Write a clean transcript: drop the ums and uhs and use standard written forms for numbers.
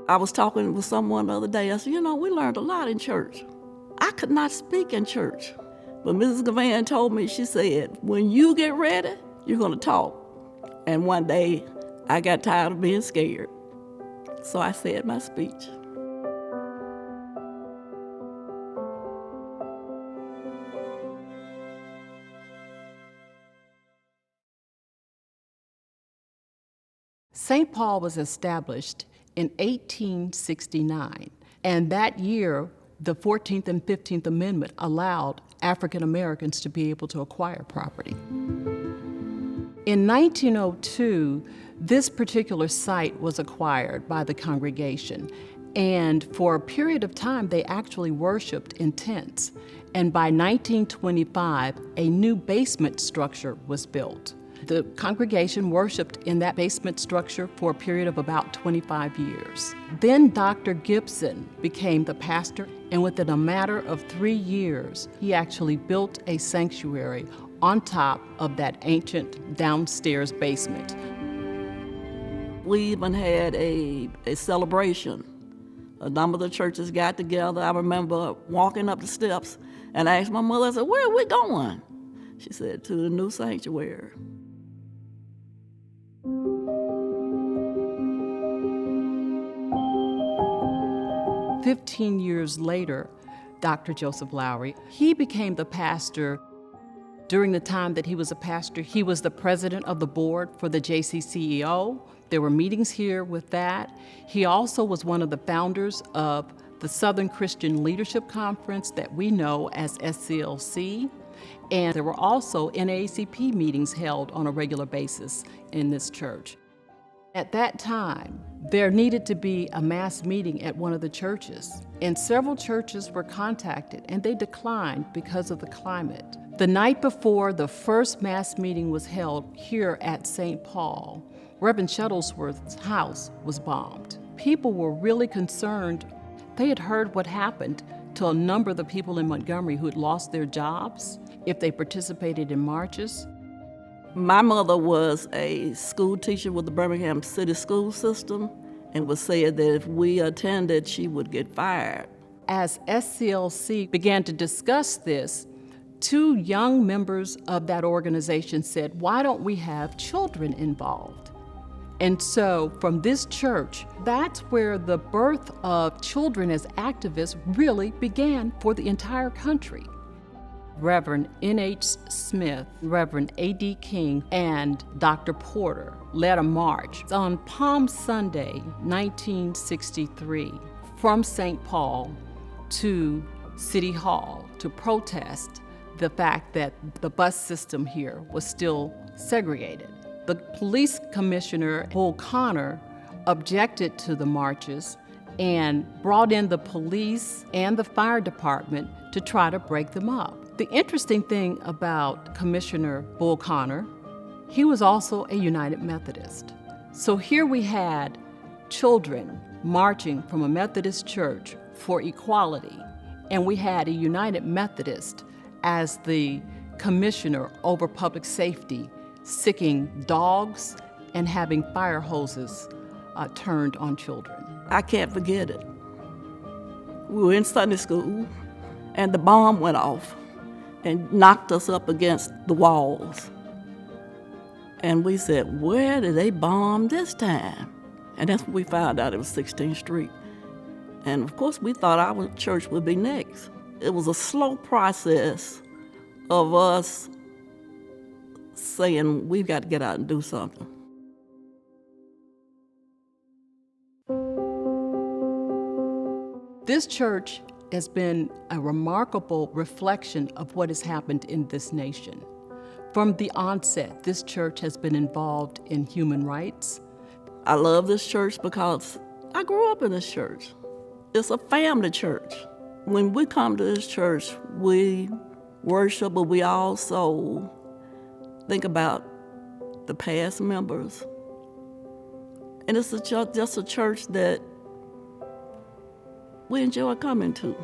I was talking with someone the other day. I said, we learned a lot in church. I could not speak in church. But Mrs. Gavan told me, she said, when you get ready, you're going to talk. And one day, I got tired of being scared. So I said my speech. St. Paul was established in 1869, and that year, the 14th and 15th Amendment allowed African Americans to be able to acquire property. In 1902, this particular site was acquired by the congregation, and for a period of time, they actually worshiped in tents. And by 1925, a new basement structure was built. The congregation worshiped in that basement structure for a period of about 25 years. Then Dr. Gibson became the pastor, and within a matter of 3 years, he actually built a sanctuary on top of that ancient downstairs basement. We even had a celebration. A number of the churches got together. I remember walking up the steps and I asked my mother, I said, where are we going? She said, to the new sanctuary. "15 years later, Dr. Joseph Lowry, he became the pastor. During the time that he was a pastor, he was the president of the board for the JCCEO. There were meetings here with that. He also was one of the founders of the Southern Christian Leadership Conference that we know as SCLC. And there were also NAACP meetings held on a regular basis in this church. At that time, there needed to be a mass meeting at one of the churches, and several churches were contacted, and they declined because of the climate. The night before the first mass meeting was held here at St. Paul, Reverend Shuttlesworth's house was bombed. People were really concerned. They had heard what happened to a number of the people in Montgomery who had lost their jobs if they participated in marches. My mother was a school teacher with the Birmingham city school system and was said that if we attended, she would get fired. As SCLC began to discuss this, 2 young members of that organization said, why don't we have children involved? And so from this church, that's where the birth of children as activists really began for the entire country. Reverend N.H. Smith, Reverend A.D. King, and Dr. Porter led a march on Palm Sunday, 1963, from St. Paul to City Hall to protest the fact that the bus system here was still segregated. The police commissioner, Bull Connor, objected to the marches and brought in the police and the fire department to try to break them up. The interesting thing about Commissioner Bull Connor, he was also a United Methodist. So here we had children marching from a Methodist church for equality, and we had a United Methodist as the commissioner over public safety, sicking dogs and having fire hoses turned on children. I can't forget it. We were in Sunday school, and the bomb went off and knocked us up against the walls. And we said, where did they bomb this time? And that's when we found out it was 16th Street. And of course, we thought our church would be next. It was a slow process of us saying, we've got to get out and do something. This church has been a remarkable reflection of what has happened in this nation. From the onset, this church has been involved in human rights. I love this church because I grew up in this church. It's a family church. When we come to this church, we worship, but we also think about the past members. And it's just a church that we enjoy coming to.